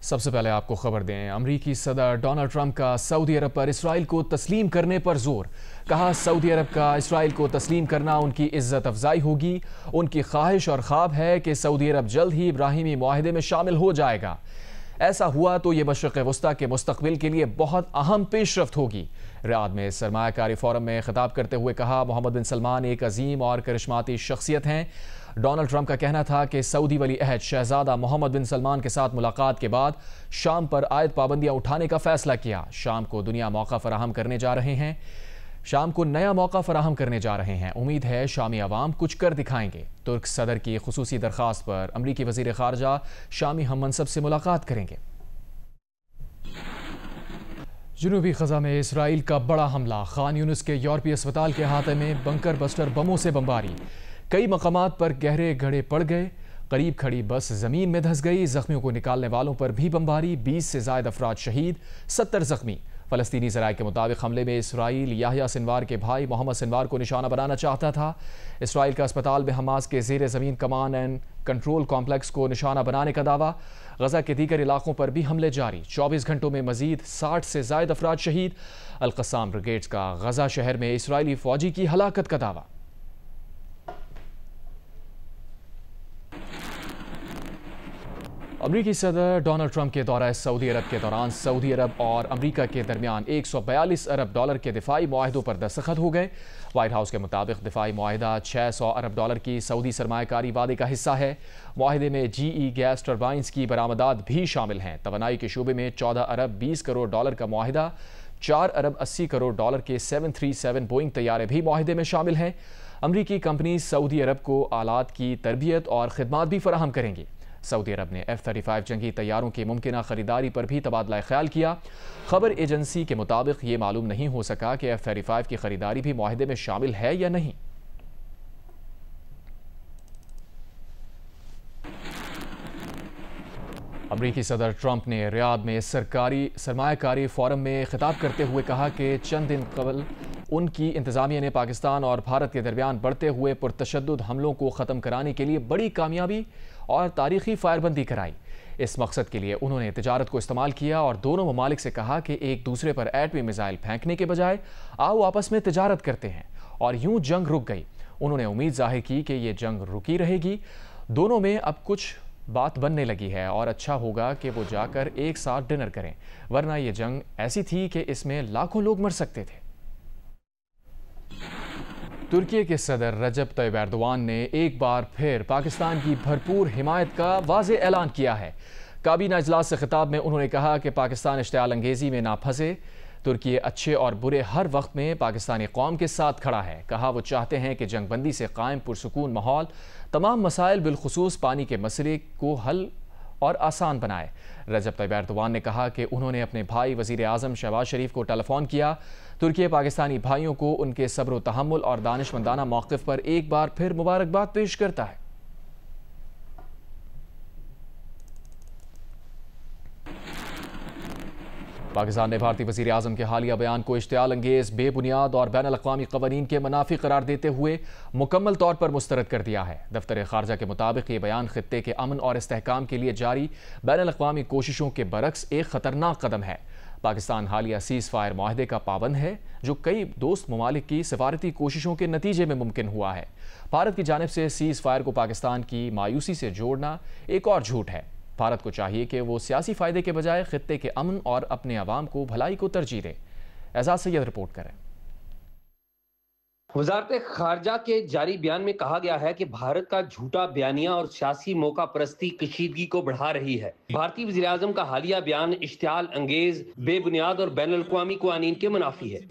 सबसे पहले आपको खबर दें, अमरीकी सदर डोनाल्ड ट्रंप का सऊदी अरब पर इसराइल को तस्लीम करने पर जोर। कहा, सऊदी अरब का इसराइल को तस्लीम करना उनकी इज्जत अफजाई होगी। उनकी ख्वाहिश और ख्वाब है कि सऊदी अरब जल्द ही इब्राहिमी मुआहदे में शामिल हो जाएगा। ऐसा हुआ तो ये मशरिक़ वस्ता के मुस्तकबिल के लिए बहुत अहम पेशरफ्त होगी। रियाद में सरमायाकारी फोरम में खिताब करते हुए कहा, मोहम्मद बिन सलमान एक अजीम और करिश्माती शख्सियत हैं। डोनाल्ड ट्रंप का कहना था कि सऊदी वली अहद शहजादा मोहम्मद बिन सलमान के साथ मुलाकात के बाद शाम पर आयद पाबंदियां उठाने का फैसला किया। शाम को दुनिया मौका फराहम करने जा रहे हैं शाम को नया मौका फराहम करने जा रहे हैं। उम्मीद है शामी अवाम कुछ कर दिखाएंगे। तुर्क सदर की खुसूसी दरख्वास्त पर अमरीकी वजीर खारजा शामी हम मनसब से मुलाकात करेंगे। जनूबी खज़ा में इसराइल का बड़ा हमला, खान यूनिस के यूरोपीय अस्पताल के अहाते में बंकर बस्टर बमों से बमबारी। कई मकामात पर गहरे गड्ढे पड़ गए। करीब खड़ी बस जमीन में धंस गई। जख्मियों को निकालने वालों पर भी बमबारी। 20 से ज्यादा अफराद शहीद, 70 जख्मी। फलस्तीनी ज़राए के मुताबिक हमले में इसराइल याह्या सिनवार के भाई मोहम्मद सिनवार को निशाना बनाना चाहता था। इसराइल का अस्पताल में हमास के ज़ेर ज़मीन कमांड एंड कंट्रोल कॉम्प्लेक्स को निशाना बनाने का दावा। गजा के दीगर इलाकों पर भी हमले जारी। 24 घंटों में मजीद 60 से ज्यादा अफराद शहीद। अल-क़स्साम ब्रिगेड्स का गजा शहर में इसराइली फौजी की हलाकत का दावा। अमरीकी सदर डोनाल्ड ट्रंप के दौरा सऊदी अरब के दौरान सऊदी अरब और अमरीका के दरमियान 142 अरब डॉलर के दिफाई मुआहदों पर दस्तखत हो गए। व्हाइट हाउस के मुताबिक दिफाई मुआहदा 600 अरब डॉलर की सऊदी सरमायाकारी वादे का हिस्सा है। मुआहदे में GE गैस टर्बाइंस की बरामदात भी शामिल हैं। तवानाई के शोबे में 14 अरब 20 करोड़ डॉलर का मुआहदा, 4 अरब 80 करोड़ डॉलर के 737 बोइंग तैयारे भी मुआहदे में शामिल हैं। अमरीकी कंपनी सऊदी अरब को आलात की तरबियत और खिदमात भी फराहम करेंगी। सऊदी अरब ने F-35 जंगी तैयारों की मुमकिन खरीदारी पर भी तबादला ख्याल किया। खबर एजेंसी के मुताबिक ये मालूम नहीं हो सका कि F-35 की खरीदारी भी मुआहदे में शामिल है या नहीं। अमरीकी सदर ट्रंप ने रियाद में सरमायाकारी फोरम में खिताब करते हुए कहा कि चंद दिन कबल उनकी इंतजामिया ने पाकिस्तान और भारत के दरमियान बढ़ते हुए पुरतशद्दुद हमलों को ख़त्म कराने के लिए बड़ी कामयाबी और तारीखी फायरबंदी कराई। इस मकसद के लिए उन्होंने तिजारत को इस्तेमाल किया और दोनों ममालिक से कहा कि एक दूसरे पर एटमी मिसाइल फेंकने के बजाय आओ आपस में तिजारत करते हैं। और यूं जंग रुक गई। उन्होंने उम्मीद जाहिर की कि ये जंग रुकी रहेगी। दोनों में अब कुछ बात बनने लगी है और अच्छा होगा कि वो जाकर एक साथ डिनर करें, वरना ये जंग ऐसी थी कि इसमें लाखों लोग मर सकते थे। तुर्की के सदर रजब तय्यब एर्दोआन ने एक बार फिर पाकिस्तान की भरपूर हिमायत का वाज़े ऐलान किया है। काबीना इजलास से खिताब में उन्होंने कहा कि पाकिस्तान इश्तिआल अंगेज़ी में ना फंसे। तुर्की अच्छे और बुरे हर वक्त में पाकिस्तानी कौम के साथ खड़ा है। कहा, वो चाहते हैं कि जंगबंदी से कायम पुरसुकून माहौल तमाम मसाइल बिलखुसूस पानी के मसले को हल और आसान बनाए। रजब तय्यब एर्दोआन ने कहा कि उन्होंने अपने भाई वज़ीर आज़म शहबाज शरीफ को टेलीफोन किया। तुर्की पाकिस्तानी भाइयों को उनके सब्र तहम्मुल और दानिशमंदाना मौक़िफ़ पर एक बार फिर मुबारकबाद पेश करता है। पाकिस्तान ने भारतीय वज़ीर आज़म के हालिया बयान को इश्तिआल अंगेज़, बेबुनियाद और बैनुल अक़वामी क़वानीन के मुनाफ़ी करार देते हुए मुकम्मल तौर पर मुस्तरद कर दिया है। दफ्तर ख़ारजा के मुताबिक ये बयान ख़ित्ते के अमन और इस्तेहकाम के लिए जारी बैनुल अक़वामी कोशिशों के बरक्स एक ख़तरनाक कदम है। पाकिस्तान हालिया सीज़ फायर मुआहदे का पाबंद है, जो कई दोस्त ममालिक की सफारती कोशिशों के नतीजे में मुमकिन हुआ है। भारत की जानिब से सीज़ फायर को पाकिस्तान की मायूसी से जोड़ना एक और झूठ है। भारत को चाहिए कि वो सियासी फ़ायदे के बजाय ख़ित्ते के अमन और अपने अवाम को भलाई को तरजीह दे। एजाज सैयद रिपोर्ट करें। वज़ारत ख़ारजा के जारी बयान में कहा गया है कि भारत का झूठा बयानिया और सियासी मौका परस्ती कशीदगी को बढ़ा रही है। भारतीय वज़ीर आज़म का हालिया बयान इश्तिआल अंगेज, बेबुनियाद और बैनुल अक़वामी क़वानीन के मुनाफ़ी है।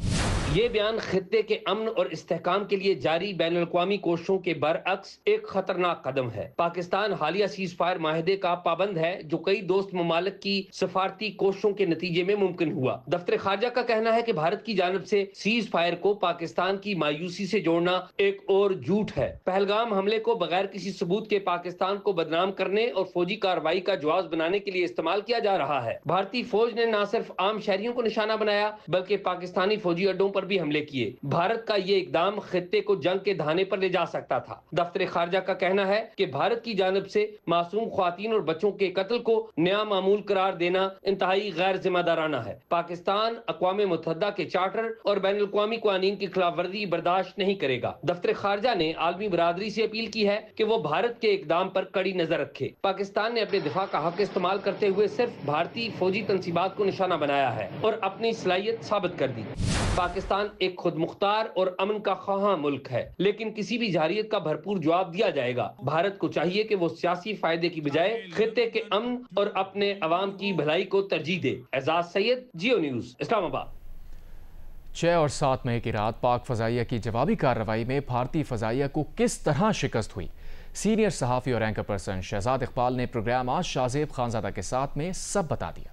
ये बयान खित्ते के अमन और इस्तेहकाम के लिए जारी बैनुल अक़वामी कोशिशों के बरअक्स एक खतरनाक कदम है। पाकिस्तान हालिया सीज़ फायर माहिदे का पाबंद है, जो कई दोस्त ममालिक की सफारती कोशिशों के नतीजे में मुमकिन हुआ। दफ्तर खारजा का कहना है कि भारत की जानिब से सीज़ फायर को पाकिस्तान की मायूसी से जोड़ना एक और झूठ है। पहलगाम हमले को बगैर किसी सबूत के पाकिस्तान को बदनाम करने और फौजी कार्रवाई का जवाब बनाने के लिए इस्तेमाल किया जा रहा है। भारतीय फौज ने न सिर्फ आम शहरियों को निशाना बनाया, बल्कि पाकिस्तानी फौजी अड्डों पर भी हमले किए। भारत का ये इकदाम खित्ते को जंग के धाने पर ले जा सकता था। दफ्तर खारजा का कहना है कि भारत की जानिब से मासूम ख्वातीन और बच्चों के कत्ल को नया मामूल करार देना इंतहाई गैर जिम्मेदाराना है। पाकिस्तान अक़वाम मुत्तहिदा के चार्टर और बैनुल अक़वामी क़वानीन की खिलाफ वर्जी बर्दाश्त नहीं करेगा। दफ्तर खारजा ने आलमी बरादरी से अपील की है कि वो भारत के इकदाम पर कड़ी नजर रखे। पाकिस्तान ने अपने दिफा का हक इस्तेमाल करते हुए सिर्फ भारतीय फौजी तंसीबात को निशाना बनाया है और अपनी सलाहियत साबित कर दी। पाकिस्तान एक खुद मुख्तार और अमन का ख्वाह मुल्क है, लेकिन किसी भी जारियत का भरपूर जवाब दिया जाएगा। भारत को चाहिए कि वो सियासी फायदे की बजाय खित्ते के अमन और अपने अवाम की भलाई को तरजीह दे। एजाज सैयद, जियो न्यूज़, इस्लामाबाद। 6 और 7 मई की रात पाक फजाइया की जवाबी कार्रवाई में भारतीय फजाइया को किस तरह शिकस्त हुई, सीनियर सहाफ़ी और एंकर पर्सन शहजाद इकबाल ने प्रोग्राम आज शाहजेब खानजादा के साथ में सब बता दिया।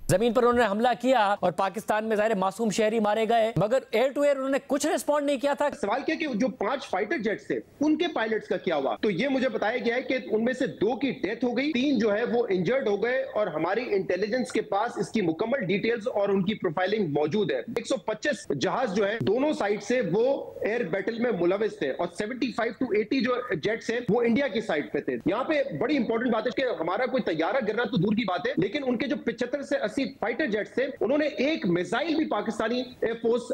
जमीन पर उन्होंने हमला किया और पाकिस्तान में ज़ाहिर मासूम शहरी मारे गए, मगर एयर टू एयर उन्होंने कुछ रिस्पॉन्ड नहीं किया था। सवाल किया कि जो 5 फाइटर जेट्स थे उनके पायलट्स का क्या हुआ, तो ये मुझे बताया गया है कि उनमें से 2 की डेथ हो गई, 3 जो है वो इंजर्ड हो गए और हमारी इंटेलिजेंस के पास इसकी मुकम्मल डिटेल्स और उनकी प्रोफाइलिंग मौजूद है। 125 जहाज जो है दोनों साइड से वो एयर बैटल में मुलविस थे और 75 to 80 जो जेट्स है वो इंडिया की साइड पे थे। यहाँ पे बड़ी इंपॉर्टेंट बात है कि हमारा कोई तैयारा गिरना तो दूर की बात है, लेकिन उनके जो 75 से 80 फाइटर जेट्स थे उन्होंने एक मिसाइल भी पाकिस्तानी एयरफोर्स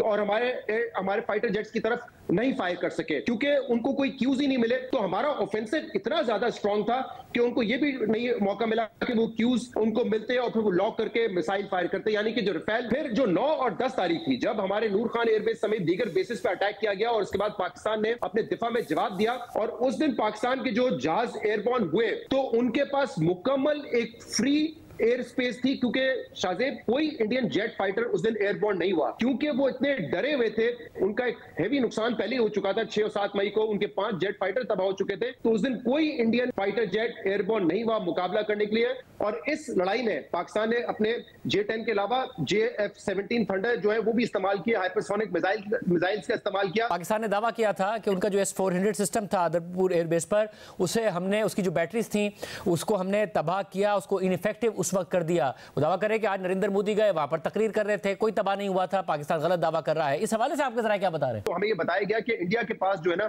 और हमारे फाइटर जेट्स की तरफ नहीं फायर कर सके, क्योंकि उनको कोई क्यूज ही नहीं मिले। तो हमारा ऑफेंसिव इतना ज्यादा स्ट्रांग था कि उनको ये भी नहीं मौका मिला कि वो क्यूज उनको मिलते और फिर वो लॉक करके मिसाइल फायर करते। यानी कि जो रफेल फिर जो 9 और 10 तारीख थी, जब हमारे नूर खान एयरबेस समेत दीगर बेसिस पे अटैक किया गया और उसके बाद पाकिस्तान ने अपने दिफा में जवाब दिया और उस दिन पाकिस्तान के जो जहाज एयरबॉर्न हुए तो उनके पास मुकम्मल एक फ्री एयर स्पेस थी, क्योंकि शाहजेब कोई इंडियन जेट फाइटर उस दिन एयरबॉर्न नहीं हुआ, क्योंकि वो इतने डरे हुए थे। उनका एक हेवी नुकसान पहले हो चुका था। 6 और 7 मई को उनके 5 जेट फाइटर तबाह हो चुके थे, तो उस दिन कोई इंडियन फाइटर जेट एयरबॉर्न नहीं हुआ मुकाबला करने के लिए। और इस लड़ाई में पाकिस्तान ने अपने J-10 के अलावा JF-17 थंडर जो है वो भी इस्तेमाल किया, हाइपरसोनिक मिसाइल्स का इस्तेमाल किया। पाकिस्तान ने दावा किया था कि उनका जो S-400 सिस्टम था आदरपुर एयरबेस पर, उसे हमने उसकी जो बैटरीज थी उसको हमने तबाह किया, उसको इनइफेक्टिव उस वक्त कर दिया। वो दावा कर रहे कि आज नरेंद्र मोदी गए वहां पर तकरीर कर रहे थे, कोई तबाह नहीं हुआ था। पाकिस्तान गलत दावा कर रहा है। इस हवाले से आपके जरा क्या बता रहे हैं? तो हमें ये बताया गया कि इंडिया के पास जो है ना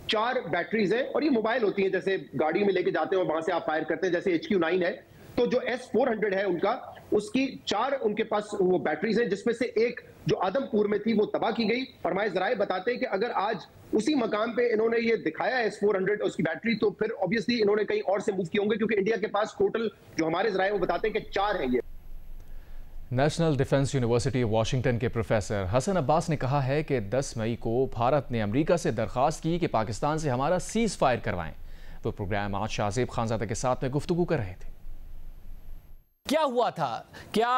4 बैटरीज है और ये मोबाइल होती है, जैसे गाड़ी में लेके जाते हैं और वहां से आप फायर करते हैं, जैसे HQ-9 है। तो जो S-400 है उनका, उसकी 4 उनके पास वो बैटरीज है, जिसमें से एक जो आदमपुर में थी वो तबाह की गई। और हमारे जराए बताते हैं कि अगर आज उसी मकाम पे इन्होंने ये दिखाया S-400 उसकी बैटरी, तो फिर ऑब्वियसली इन्होंने कहीं और से मूव किए होंगे, क्योंकि इंडिया के पास टोटल जो हमारे जराए वो बताते हैं कि 4 है ये। नेशनल डिफेंस यूनिवर्सिटी वाशिंगटन के प्रोफेसर हसन अब्बास ने कहा है कि 10 मई को भारत ने अमेरिका से दरख्वास्त की कि पाकिस्तान से हमारा सीज फायर करवाएं। वो प्रोग्राम आज शाहजेब खानजादा के साथ में गुफ्तगू कर रहे थे। क्या हुआ था? क्या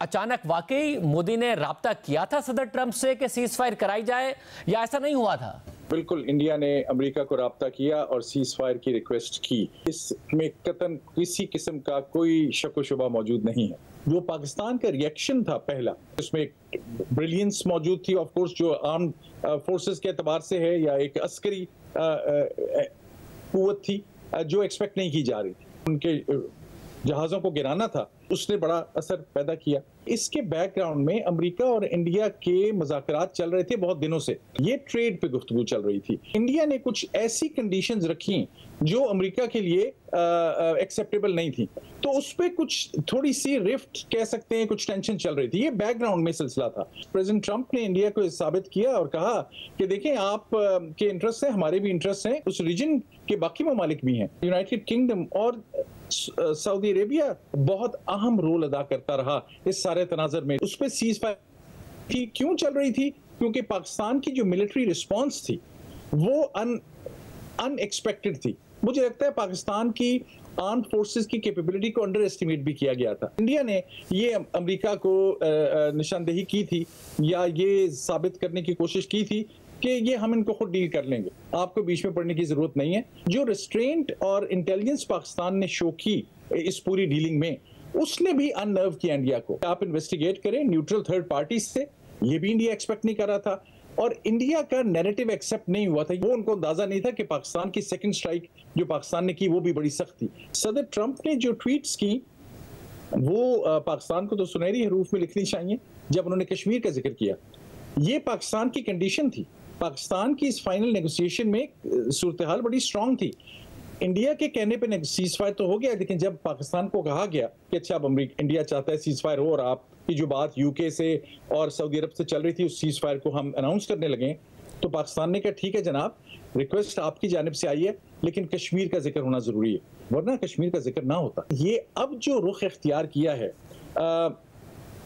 अचानक वाकई मोदी ने राब्ता किया था सदर ट्रंप से कि सीज फायर कराई जाए, या ऐसा नहीं हुआ था? बिल्कुल, इंडिया ने अमेरिका को राब्ता किया और सीज फायर की रिक्वेस्ट की। इसमें कतन किसी किस्म का कोई शक व शुबा मौजूद नहीं है। जो पाकिस्तान का रिएक्शन था पहला, उसमें एक ब्रिलियंस मौजूद थी ऑफ कोर्स, जो आर्म फोर्सेस के एतबार से है, या एक अस्करी कुव्वत थी जो एक्सपेक्ट नहीं की जा रही थी। उनके जहाज़ों को गिराना था, उसने बड़ा असर पैदा किया। इसके बैकग्राउंड में अमेरिका और इंडिया के मुज़ाकरात चल रहे थे बहुत दिनों से। ये ट्रेड पे गुफ्तगू चल रही थी। इंडिया ने कुछ ऐसी कंडीशंस रखी जो अमेरिका के लिए एक्सेप्टेबल नहीं थी, तो उस पर कुछ थोड़ी सी रिफ्ट कह सकते हैं, कुछ टेंशन चल रही थी। ये बैकग्राउंड में सिलसिला था। प्रेसिडेंट ट्रंप ने इंडिया को साबित किया और कहा कि देखें, आप के इंटरेस्ट हैं, हमारे भी इंटरेस्ट हैं, उस रीजन के बाकी ममालिक भी हैं। यूनाइटेड किंगडम और सऊदी अरेबिया बहुत अहम रोल अदा करता रहा इस सारे तनाज़र में। उस पर सीज फायर थी, क्यों चल रही थी? क्योंकि पाकिस्तान की जो मिलिट्री रिस्पांस थी वो अनएक्सपेक्टेड थी। मुझे लगता है पाकिस्तान की आर्म फोर्सेस की कैपेबिलिटी को अंडर एस्टिमेट भी किया गया था। इंडिया ने ये अमेरिका को निशानदेही की थी, या ये साबित करने की कोशिश की थी कि ये हम इनको खुद डील कर लेंगे, आपको बीच में पड़ने की जरूरत नहीं है। जो रिस्ट्रेंट और इंटेलिजेंस पाकिस्तान ने शो की इस पूरी डीलिंग में, उसने भी अननर्व किया इंडिया को। आप इन्वेस्टिगेट करें न्यूट्रल थर्ड पार्टी से, ये भी इंडिया एक्सपेक्ट नहीं कर रहा था, और इंडिया का नैरेटिव एक्सेप्ट नहीं हुआ था। वो उनको अंदाजा नहीं था कि पाकिस्तान की सेकंड स्ट्राइक जो पाकिस्तान ने की वो भी बड़ी सख्त थी। सदर ट्रंप ने जो ट्वीट्स की वो पाकिस्तान को तो सुनहरी हरूफ में लिखनी चाहिए। जब उन्होंने कश्मीर का जिक्र किया। ये पाकिस्तान की कंडीशन थी। पाकिस्तान की इस फाइनल नेगोशिएशन में सूरत हाल बड़ी स्ट्रांग थी। इंडिया के कहने पे सीज फायर तो हो गया, लेकिन जब पाकिस्तान को कहा गया कि अच्छा अब इंडिया चाहता है सीज फायर हो और आपकी जो बात यूके से और सऊदी अरब से चल रही थी उस सीज फायर को हम अनाउंस करने लगे, तो पाकिस्तान ने कहा ठीक है जनाब, रिक्वेस्ट आपकी जानिब से आई है, लेकिन कश्मीर का जिक्र होना जरूरी है, वरना कश्मीर का जिक्र ना होता। ये अब जो रुख इख्तियार किया है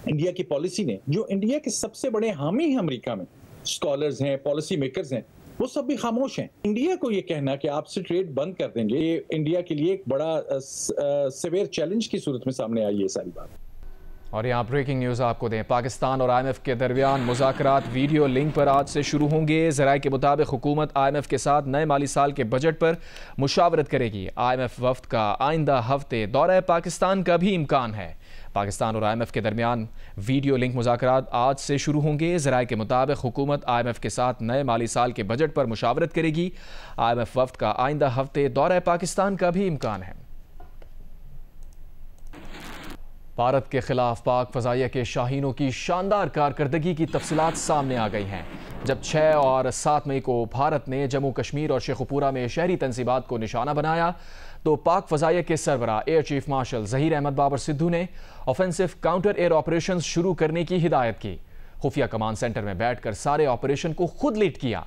इंडिया की पॉलिसी ने, जो इंडिया के सबसे बड़े हामी हैं अमेरिका में, स्कॉलर्स हैं, पॉलिसी मेकर्स हैं, वो सब भी खामोश हैं। इंडिया को ये कहना कि आपसे ट्रेड बंद कर देंगे, ये इंडिया के लिए एक बड़ा सेवियर चैलेंज की सूरत में सामने आई है सारी बात। और यहाँ ब्रेकिंग न्यूज़ आपको दें, पाकिस्तान और IMF के दरमियान मुज़ाकरात वीडियो लिंक पर आज से शुरू होंगे। ज़राए के मुताबिक हुकूमत IMF के साथ नए माली साल के बजट पर मुशावरत करेगी। IMF वफ्द का आइंदा हफ्ते दौरा पाकिस्तान का भी इम्कान है। पाकिस्तान और IMF के दरमियान वीडियो लिंक मुज़ाकरात आज से शुरू होंगे। ज़राए के मुताबिक हुकूमत IMF के साथ नए माली साल के बजट पर मुशावरत करेगी। IMF वफ्द का आइंदा हफ्ते दौरा पाकिस्तान का भी इम्कान है। भारत के खिलाफ पाक फ़ज़ाइया के शाहीनों की शानदार कारकर्दगी की तफसीलात सामने आ गई हैं। जब 6 और 7 मई को भारत ने जम्मू कश्मीर और शेखुपुरा में शहरी तंजीबात को निशाना बनाया, तो पाक फ़ज़ाइया के सरबरा air chief marshal Zaheer Ahmed Babar Sidhu ने ऑफेंसिव काउंटर एयर ऑपरेशन शुरू करने की हिदायत की। खुफिया कमांड सेंटर में बैठकर सारे ऑपरेशन को खुद लीड किया।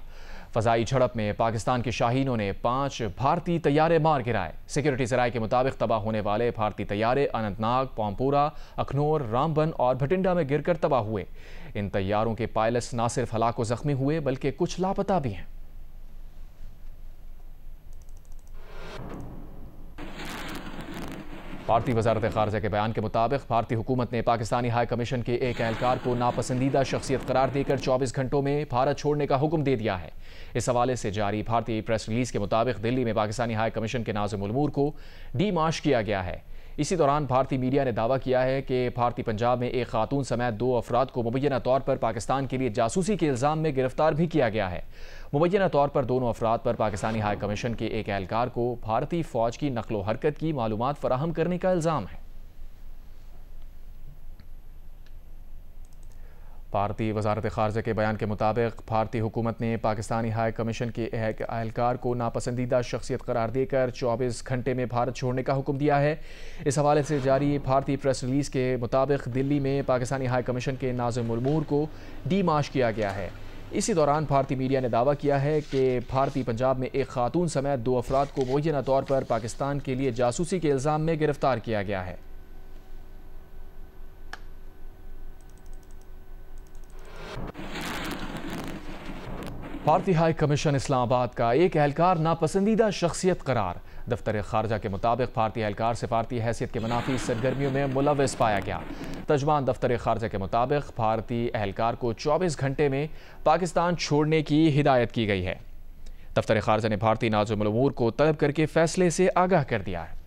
फ़ज़ाई झड़प में पाकिस्तान के शाहीनों ने 5 भारतीय तैयारे मार गिराए। सिक्योरिटी ज़राए के मुताबिक तबाह होने वाले भारतीय तैयारे अनंतनाग, पामपुरा, अखनौर, रामबन और भटिंडा में गिरकर तबाह हुए। इन तैयारों के पायलट्स न सिर्फ हलाक व ज़ख्मी हुए बल्कि कुछ लापता भी हैं। भारतीय वजारत ख़ारजा के बयान के मुताबिक भारतीय हुकूमत ने पाकिस्तानी हाई कमीशन के एक एहलकार को नापसंदीदा शख्सियत करार देकर 24 घंटों में भारत छोड़ने का हुक्म दे दिया है। इस हवाले से जारी भारतीय प्रेस रिलीज के मुताबिक दिल्ली में पाकिस्तानी हाई कमीशन के नाज़िम उल उमूर को डीमार्श किया गया है। इसी दौरान भारतीय मीडिया ने दावा किया है कि भारतीय पंजाब में एक खातून समेत 2 अफराद को मुबैना तौर पर पाकिस्तान के लिए जासूसी के इल्ज़ाम में गिरफ्तार भी किया गया है। मुबैना तौर पर दोनों अफराद पर पाकिस्तानी हाई कमीशन के एक एहलकार को भारतीय फ़ौज की नकलो हरकत की मालूमात फराहम करने का इल्ज़ाम है। भारतीय वजारत ख़ारजा के बयान के मुताबिक भारतीय हुकूमत ने पाकिस्तानी हाई कमीशन के एक एहलकार को नापसंदीदा शख्सियत करार देकर 24 घंटे में भारत छोड़ने का हुक्म दिया है। इस हवाले से जारी भारतीय प्रेस रिलीज़ के मुताबिक दिल्ली में पाकिस्तानी हाई कमीशन के नाज़िम उल उमूर को डीमार्श किया गया है। इसी दौरान भारतीय मीडिया ने दावा किया है कि भारतीय पंजाब में एक खातून समेत 2 अफराद को मुबैना तौर पर पाकिस्तान के लिए जासूसी के इल्ज़ाम में गिरफ्तार किया गया है। भारतीय हाई कमीशन इस्लामाबाद का एक एहलकार नापसंदीदा शख्सियत करार। दफ्तर खारजा के मुताबिक भारतीय एहलकार सिफारती हैसियत के मुनाफी सरगर्मियों में मुलव्वस पाया गया। तर्जमान दफ्तर खारजा के मुताबिक भारतीय एहलकार को 24 घंटे में पाकिस्तान छोड़ने की हिदायत की गई है। दफ्तर खारजा ने भारतीय नाज़िम उल उमूर को तलब करके फैसले से आगाह कर दिया है।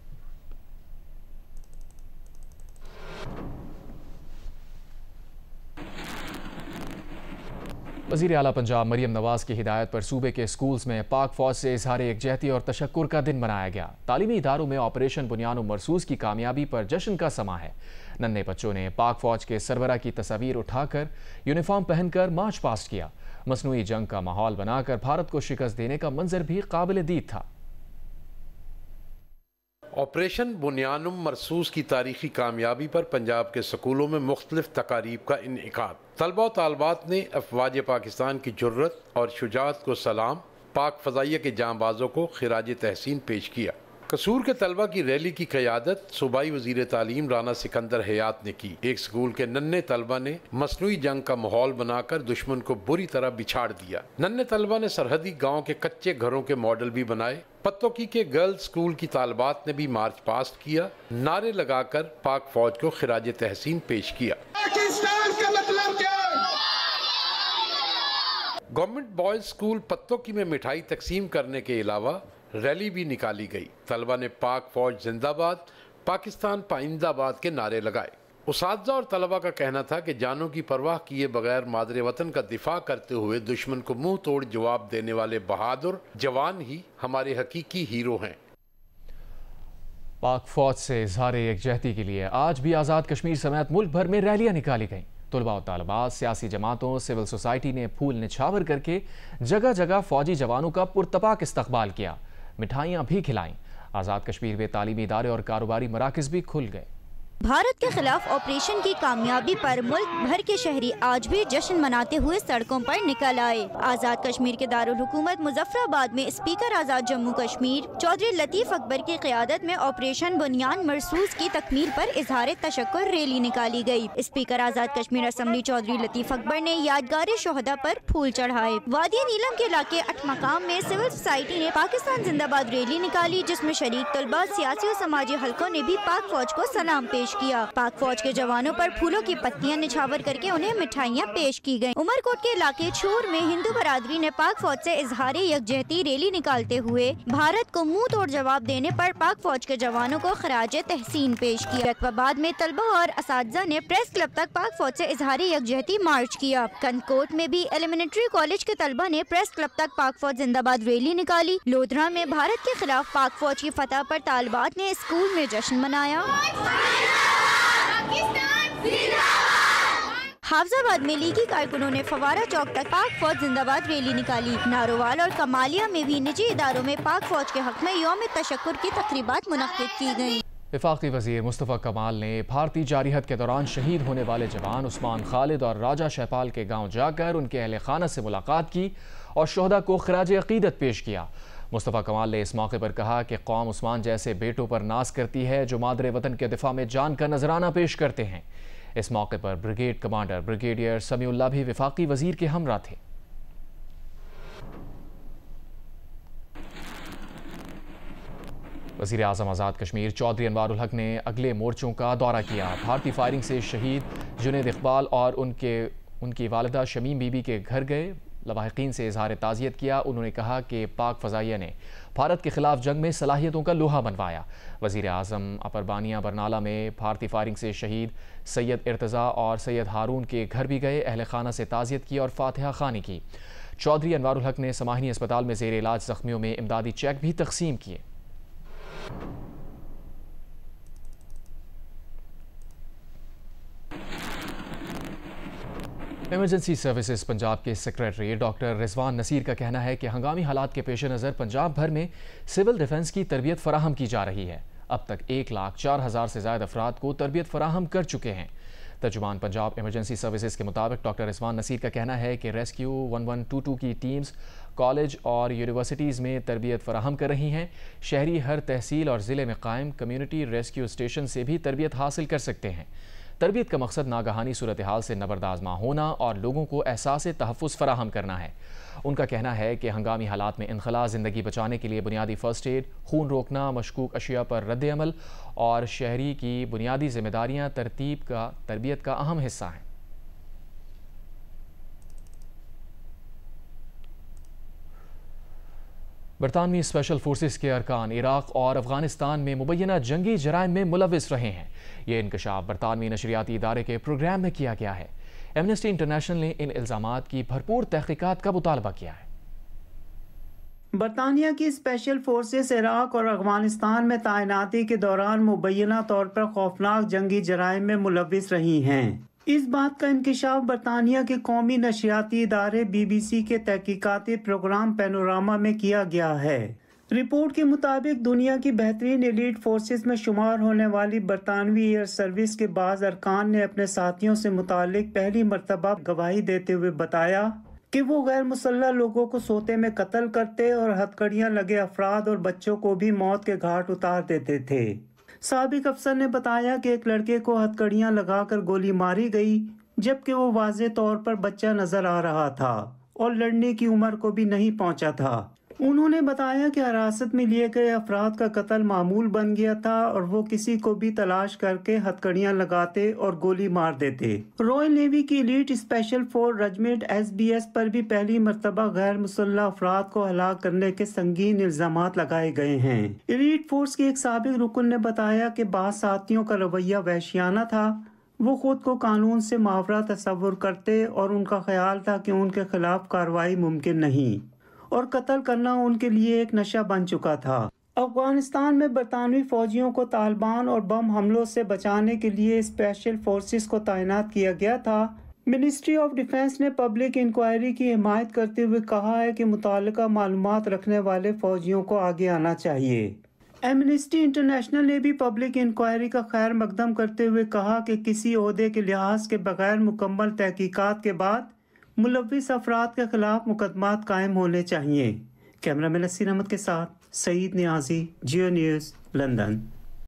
वज़ीर आला पंजाब मरियम नवाज की हिदायत पर सूबे के स्कूल्स में पाक फौज से इजहार यकजहती और तशक्कुर का दिन मनाया गया। तालीमी इदारों में ऑपरेशन बुनियान मरसूस की कामयाबी पर जश्न का समा है। नन्हे बच्चों ने पाक फौज के सरबरा की तस्वीर उठाकर यूनिफॉर्म पहनकर मार्च पास्ट किया। मसनूई जंग का माहौल बनाकर भारत को शिकस्त देने का मंजर भी काबिल दीद था। ऑपरेशन बुनियानुम मरसूस की तारीखी कामयाबी पर पंजाब के स्कूलों में मुख्तलिफ तकारीब का इनेकाद। तलबा और तालबात ने अफवाज पाकिस्तान की जुर्रत और शुजाअत को सलाम, पाक फ़ज़ाइया के जांबाजों को खिराज तहसीन पेश किया। कसूर के तलबा की रैली की क़यादत सूबाई वज़ीर तालीम राना सिकंदर हयात ने की। एक स्कूल के नन्हे तलबा ने मसनूई जंग का माहौल बनाकर दुश्मन को बुरी तरह बिछाड़ दिया। नन्हे तलबा ने सरहदी गाँव के कच्चे घरों के मॉडल भी बनाए। पत्तोकी के गर्ल्स स्कूल की तालबात ने भी मार्च पास्ट किया। नारे लगाकर पाक फौज को खिराज तहसीन पेश किया। गवर्नमेंट बॉयज स्कूल पत्तोकी में मिठाई तकसीम करने के अलावा रैली भी निकाली गई। तलबा ने पाक फौज जिंदाबाद, पाकिस्तान पाइंदाबाद के नारे लगाए। उसातिज़ा और तलबा का कहना था कि जानों की परवाह किए बगैर मादरे वतन का दिफा करते हुए दुश्मन को मुंह तोड़ जवाब देने वाले बहादुर जवान ही हमारे हकीकी हीरो हैं। पाक फौज से इजहार यकजहती के लिए आज भी आज़ाद कश्मीर समेत मुल्क भर में रैलियां निकाली गईं। तुलबा और तालिबात, सियासी जमातों, सिविल सोसाइटी ने फूल निछावर करके जगह जगह फौजी जवानों का पुरतपाक इस्तकबाल किया, मिठाइयाँ भी खिलाईं। आज़ाद कश्मीर में तालीमी इदारे और कारोबारी मराकज़ भी खुल गए। भारत के खिलाफ ऑपरेशन की कामयाबी पर मुल्क भर के शहरी आज भी जश्न मनाते हुए सड़कों पर निकल आए। आज़ाद कश्मीर के दारुल हुकूमत मुजफ्फराबाद में स्पीकर आज़ाद जम्मू कश्मीर चौधरी लतीफ़ अकबर की क़यादत में ऑपरेशन बुनियान मरसूस की तकमील पर इजहार तशक्कुर रैली निकाली गई। स्पीकर आज़ाद कश्मीर असम्बली चौधरी लतीफ़ अकबर ने यादगार शोहदा पर फूल चढ़ाए। वादी नीलम के इलाके अठमकाम में सिविल सोसाइटी ने पाकिस्तान जिंदाबाद रैली निकाली, जिसमें शरीक तलबा, सियासी और समाजी हलकों ने भी पाक फौज को सलाम पेश किया। पाक फौज के जवानों पर फूलों की पत्तियां निछावर करके उन्हें मिठाइयां पेश की गयी। उमरकोट के इलाके छूर में हिंदू बरादरी ने पाक फौज से इजहार यकजहती रैली निकालते हुए भारत को मुंह तोड़ जवाब देने पर पाक फौज के जवानों को खराज तहसीन पेश किया। रकबाबाद में तलबा और असातिज़ा ने प्रेस क्लब तक पाक फौज से इजहार यकजहती मार्च किया। कंदकोट में भी एलिमेंट्री कॉलेज के तलबा ने प्रेस क्लब तक पाक फौज जिंदाबाद रैली निकाली। लोधरा में भारत के खिलाफ पाक फौज की फतह पर तालिबात ने स्कूल में जश्न मनाया। हाफजाबाद में लीगी कारकुनों ने फवारा चौक तक पाक फौज जिंदाबाद रैली निकाली। नारोवाल और कमालिया में भी निजी इदारों में पाक फौज के हक में यौम तशक्कुर की तकरीबात मुनक्किद की गयी। वफाकी वज़ीर मुस्तफ़ा कमाल ने भारतीय जारहत के दौरान शहीद होने वाले जवान उस्मान खालिद और राजा शहपाल के गाँव जाकर उनके अहले खाना से मुलाकात की और शोहदा को खराज अक़ीदत पेश किया। मुस्तफ़ा कमाल ने इस मौके पर कहा कि कौम उस्मान जैसे बेटों पर नाज करती है जो मादरे वतन के दिफा में जान का नजराना पेश करते हैं। इस मौके पर ब्रिगेड कमांडर ब्रिगेडियर समीउल्लाह भी वफाकी वजीर के हमरा थे। वज़ीर आज़म आज़ाद कश्मीर चौधरी अनवारुल हक ने अगले मोर्चों का दौरा किया। भारतीय फायरिंग से शहीद जुनैद इकबाल और उनकी वालिदा शमीम बीबी के घर गए, लवाहिकीन से इजहार ताज़ियत किया। उन्होंने कहा कि पाक फ़ज़ाइया ने भारत के खिलाफ जंग में सलाहियतों का लोहा बनवाया। वज़ीर आज़म अपरबानिया बरनाला में भारतीय फायरिंग से शहीद सैयद इर्तज़ा और सैयद हारून के घर भी गए, अहल खाना से ताज़ियत की और फातिहा खानी की। चौधरी अनवारुल हक ने समाहिनी अस्पताल में ज़ेर इलाज ज़ख्मियों में इमदादी चेक भी तकसीम किए। इमरजेंसी सर्विसेज पंजाब के सेक्रेटरी डॉक्टर रिजवान नसीर का कहना है कि हंगामी हालात के पेश नज़र पंजाब भर में सिविल डिफेंस की तरबियत फराहम की जा रही है। अब तक 1,04,000 से ज़्यादा अफराद को तरबियत फराहम कर चुके हैं। तर्जुमान पंजाब इमरजेंसी सर्विसेज के मुताबिक डॉक्टर रिजवान नसीर का कहना है कि रेस्क्यू 1122 की टीम्स कॉलेज और यूनिवर्सिटीज़ में तरबियत फराहम कर रही हैं। शहरी हर तहसील और ज़िले में कायम कम्यूनिटी रेस्क्यू स्टेशन से भी तरबियत हासिल कर सकते हैं। तरबियत का मकसद नागहानी सूरत हाल से नबरदाज़ ना होना और लोगों को एहसास तहफ़्फ़ुज़ फराहम करना है। उनका कहना है कि हंगामी हालात में इनखला ज़िंदगी बचाने के लिए बुनियादी फ़र्स्ट एड, खून रोकना, मशकूक अशिया पर रद्द अमल और शहरी की बुनियादी जिम्मेदारियाँ तरबियत का अहम हिस्सा हैं। बरतानवी स्पेशल फोर्सेस के अरकान इराक और अफगानिस्तान में मुबैना जंगी जराइम में मुलविस रहे हैं। ये इंकशाफ बरतानवी नशरियाती इदारे के प्रोग्राम में किया गया है। एमनेस्टी इंटरनेशनल ने इन इल्ज़ामात की भरपूर तहकीकात का मुतालबा किया है। बरतानिया की स्पेशल फोर्सेस इराक और अफगानिस्तान में तैनाती के दौरान मुबैना तौर पर खौफनाक जंगी जराइम में मुलविस रही हैं। इस बात का इंकशाफ बरतानिया के कौमी नशरियाती इदारे BBC के तहकीकाती प्रोग्राम पैनोरामा में किया गया है। रिपोर्ट के मुताबिक दुनिया की बेहतरीन एलीट फोर्सेस में शुमार होने वाली बरतानवी एयर सर्विस के बाज़ अरकान ने अपने साथियों से मुतालिक पहली मरतबा गवाही देते हुए बताया कि वो गैर मुसल्लह लोगों को सोते में कत्ल करते और हथकड़ियाँ लगे अफराद और बच्चों को भी मौत के घाट उतार देते थे। साबिक अफसर ने बताया कि एक लड़के को हथकड़ियाँ लगाकर गोली मारी गई, जबकि वो वाज़े तौर पर बच्चा नजर आ रहा था और लड़ने की उम्र को भी नहीं पहुंचा था। उन्होंने बताया कि हिरासत में लिए गए अफराद का कत्ल मामूल बन गया था और वो किसी को भी तलाश करके हथकड़ियाँ लगाते और गोली मार देते। रॉयल नेवी की elite special force regiment SBS पर भी पहली मर्तबा गैर मुसल्लह अफराद को हलाक करने के संगीन इल्जामात लगाए गए हैं। एलीट फोर्स के एक साबिक रुकन ने बताया कि बाज़ साथियों का रवैया वहशियाना था। वो खुद को कानून से मावरा तस्वुर करते और उनका ख्याल था कि उनके खिलाफ कार्रवाई मुमकिन नहीं और कत्ल करना उनके लिए एक नशा बन चुका था। अफगानिस्तान में बरतानवी फौजियों को तालिबान और बम हमलों से बचाने के लिए स्पेशल फोर्सेस को तैनात किया गया था। मिनिस्ट्री ऑफ डिफेंस ने पब्लिक इंक्वायरी की हिमायत करते हुए कहा है कि मुताल्लिका मालूमात रखने वाले फौजियों को आगे आना चाहिए। एमनेस्टी इंटरनेशनल ने भी पब्लिक इंक्वायरी का खैर मकदम करते हुए कहा कि किसी ओहदे के लिहाज के बगैर मुकम्मल तहकीकात के बाद मुलव्विस अफराद के खिलाफ मुकदमात कायम होने चाहिए। कैमरामैन नसीर अहमद के साथ सईद नियाजी, जियो न्यूज़, लंदन।